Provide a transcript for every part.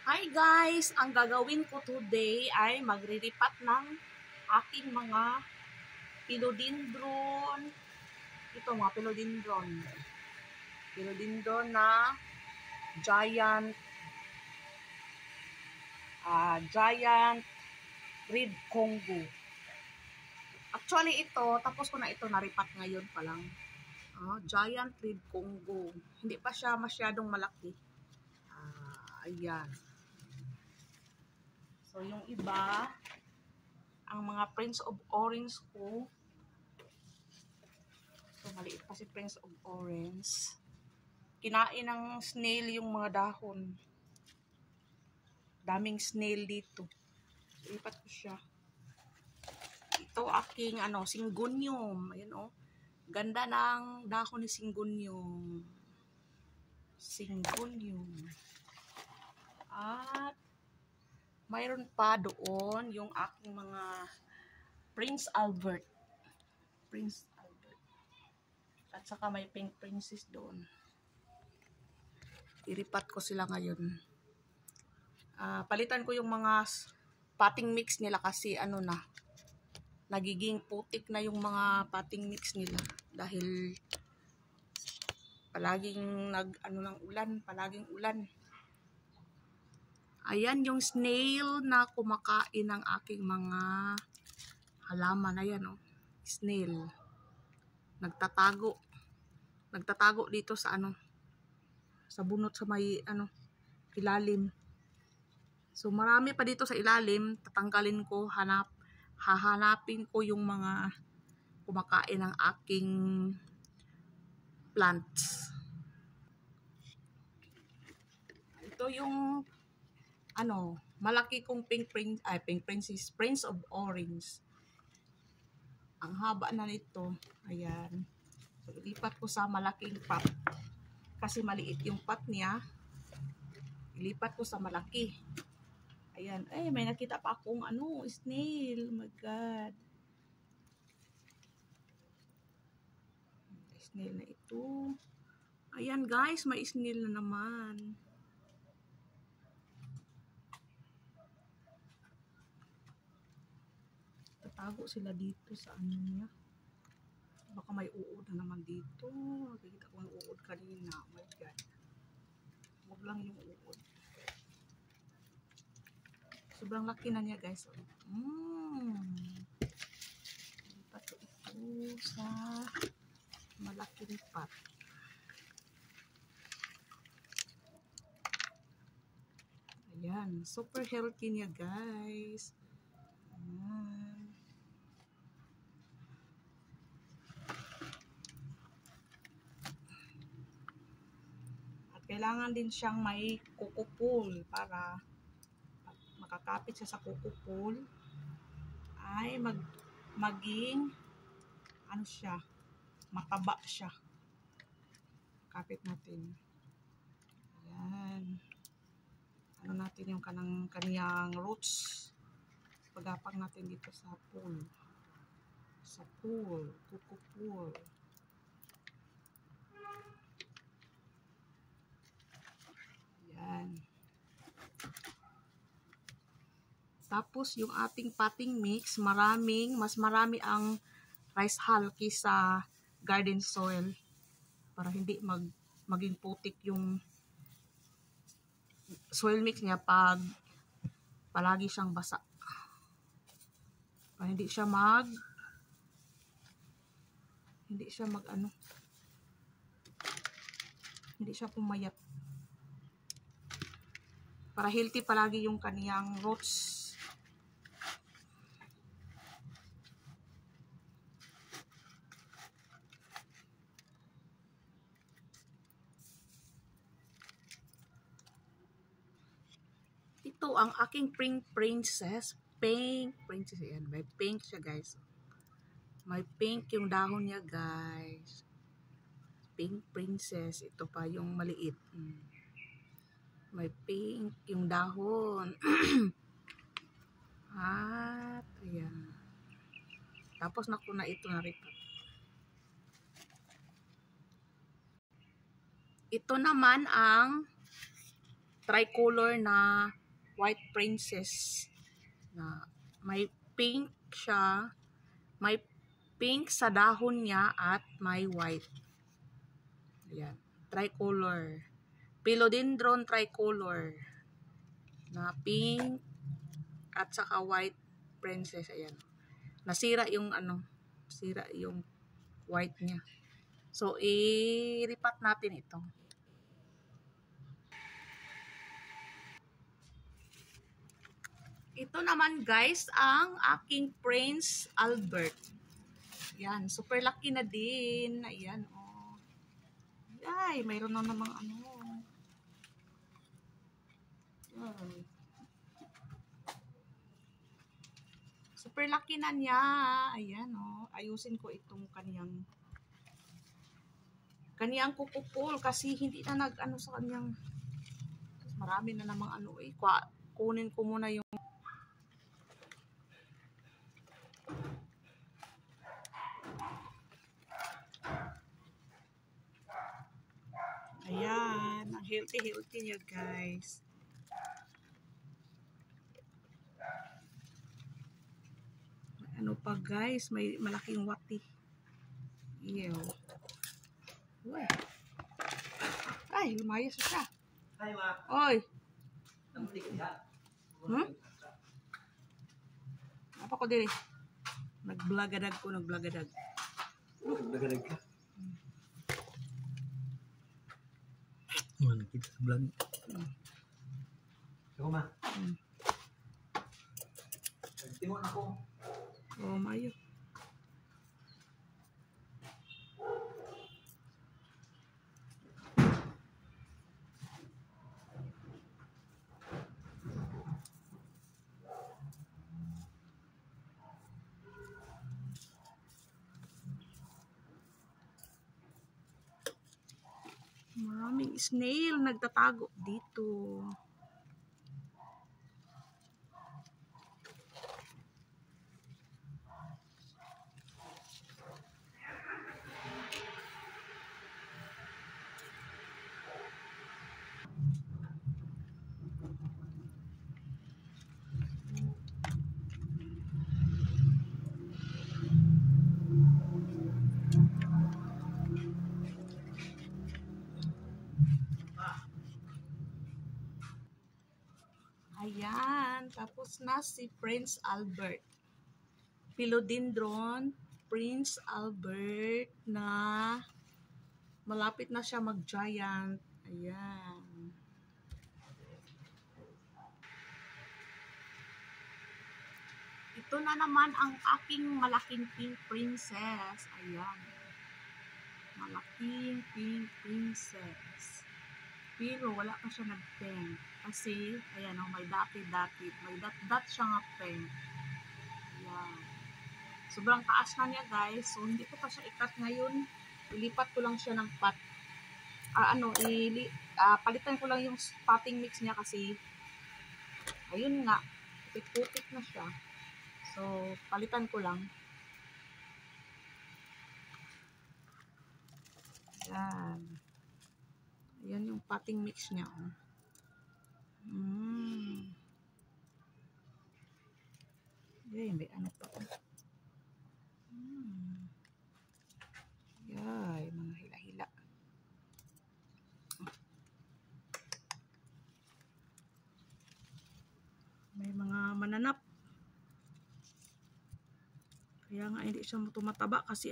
Hi guys! Ang gagawin ko today ay magriripat ng aking mga philodendron. Ito mga philodendron. Philodendron na giant red Congo. Actually ito, tapos ko na ito naripat ngayon pa lang. Giant red Congo. Hindi pa siya masyadong malaki. Ayan. So, yung iba, ang mga Prince of Orange ko, so, maliit pa si Prince of Orange. Kinain ng snail yung mga dahon. Daming snail dito. Lipat ko siya. Ito aking Syngonium. Ayan o. Ganda ng dahon ni Syngonium. Syngonium. At mayroon pa doon yung aking mga Prince Albert. Prince Albert. At saka may pink princess doon. Iripat ko sila ngayon. Palitan ko yung mga potting mix nila kasi nagiging putik na yung mga potting mix nila dahil palaging palaging ulan. Ayan yung snail na kumakain ng aking mga halaman. Ayan o. Snail. Nagtatago dito sa sa bunot sa may ilalim. So marami pa dito sa ilalim, tatanggalin ko, hahanapin ko yung mga kumakain ng aking plants. Ito yung malaki kong pink princess, Prince of Orange. Ang haba na nito. Ayan. So ilipat ko sa malaking pot. Kasi maliit yung pot niya. Ilipat ko sa malaki. Ayan. Ay, may nakita pa akong snail. Oh my God. Snail na ito. Ayan guys, may snail na naman. Tatago sila dito sa niya. Baka may uod na naman dito. Nakikita ko yung uod kanina. Oh my God. Huwag lang yung uod. Sobrang laki na niya guys. Lipat ko ito sa malaking pot. Ayan. Super healthy niya guys. Ayan. At kailangan din siyang may kukupol para makakapit siya sa kukupol ay maging mataba siya. Kapit natin. Ayan. Natin yung kaniyang roots. Pagapang natin dito sa pool. Sa pool. Kukupol. Ayan. Tapos yung ating potting mix, mas marami ang rice hull kaysa garden soil para hindi maging putik yung soil mix niya pag palagi siyang basa. Para hindi siya pumayat. Para healthy palagi yung kaniyang roots. Ito ang aking pink princess. Pink princess. Ayan. May pink siya guys. May pink yung dahon niya guys. Pink princess. Ito pa yung maliit. May pink yung dahon. At ayan. Tapos na ito naripat. Ito naman ang tricolor na white princess na may pink siya, may pink sa dahon niya at may white. Ayan, tricolor. Philodendron tricolor na pink at saka white princess. Ayan. Nasira yung sira yung white niya. So, i-repat natin ito. Ito naman guys, ang aking Prince Albert. Yan, super laki na din. Ayan, oh. Ay, mayroon na namang Yan. Super laki na niya. Ayan, oh. Ayusin ko itong kaniyang kukupol kasi hindi na sa kaniyang marami na namang kunin ko muna yung ayan, ang healthy niya guys. Ano pa guys, may malaking wati. Ew. Uy. Ay, lumayas siya. Hi, ma. Oy. Namuti ka diha. Apa ko diri? Nagbulagadag ko. Naglagadag ka. Nakita sa vlog. Ako, ma. Tingon ako. Oh, mayo. Maraming snail nagtatago dito. Ayan, tapos na si Prince Albert. Philodendron Prince Albert na malapit na siya mag-giant. Ayan. Ito na naman ang aking malaking pink princess. Ayan. Malaking pink princess. Pero wala pa siya nag-pink. Kasi, ayan o, may dati-dati. May dot-dot siya nga pink. Ayan. Sobrang taas na niya guys. So, hindi ko pa siya ikat ngayon. Ilipat ko lang siya ng pot. Palitan ko lang yung potting mix niya kasi ayun nga, putik-putik na siya. So, palitan ko lang. Ayan. Ayan yung potting mix niya. Oh. Ayan, may ano pa. Ayan, mga hila-hila. May mga mananap. Kaya nga hindi siya tumataba kasi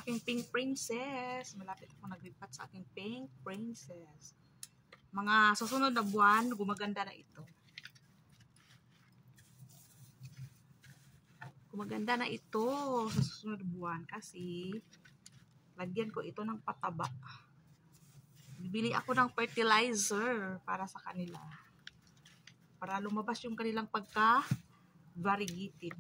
aking pink princess. Malapit ako naglipat sa aking pink princess. Mga susunod na buwan, gumaganda na ito. Gumaganda na ito sa susunod na buwan kasi lagyan ko ito ng pataba. Bibili ako ng fertilizer para sa kanila. Para lumabas yung kanilang pagka-variegated.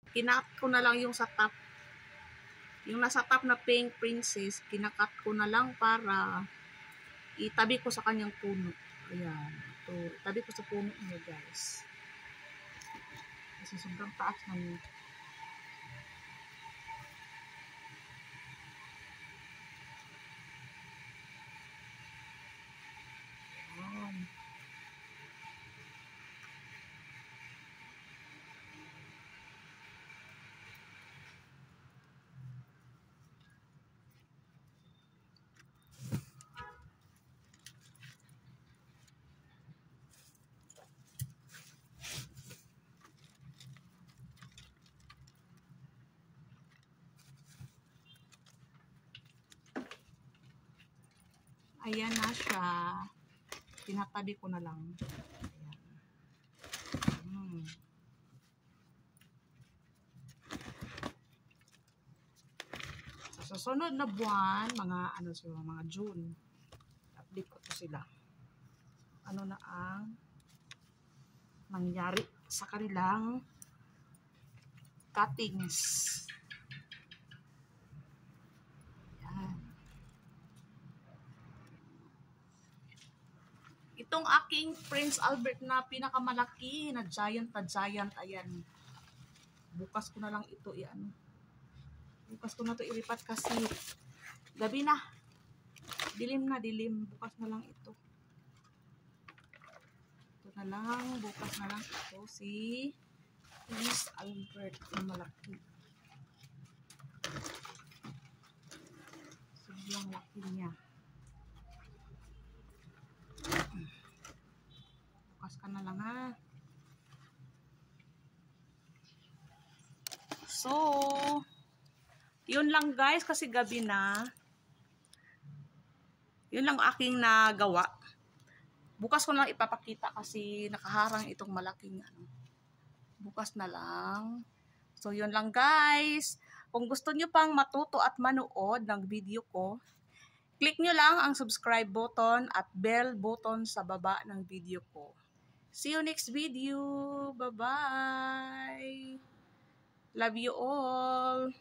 Kinakat ko na lang yung sa top. Yung nasa top na pink princess, kinakat ko na lang para itabi ko sa kanyang puno. Ayan. Ito, itabi ko sa puno niya, guys. Kasi sobrang taas na niya. Ayan. Ayan na siya. Tinatabi ko na lang. Ayan. Sa susunod na buwan, mga June, update ko to sila. Ano na ang nangyari sa kanilang cuttings. Itong aking Prince Albert na pinakamalaki na giant, ayan. Bukas ko na lang ito Bukas ko na ito ilipat kasi gabi na. Dilim. Bukas na lang ito. Bukas na lang ito. Si Prince Albert na malaki. Sobrang laki niya. Bukas ka na lang ha. So, yun lang guys kasi gabi na. Yun lang aking nagawa. Bukas ko lang ipapakita kasi nakaharang itong malaking Bukas na lang. So, yun lang guys. Kung gusto nyo pang matuto at manood ng video ko, click nyo lang ang subscribe button at bell button sa baba ng video ko. See you next video. Bye-bye. Love you all.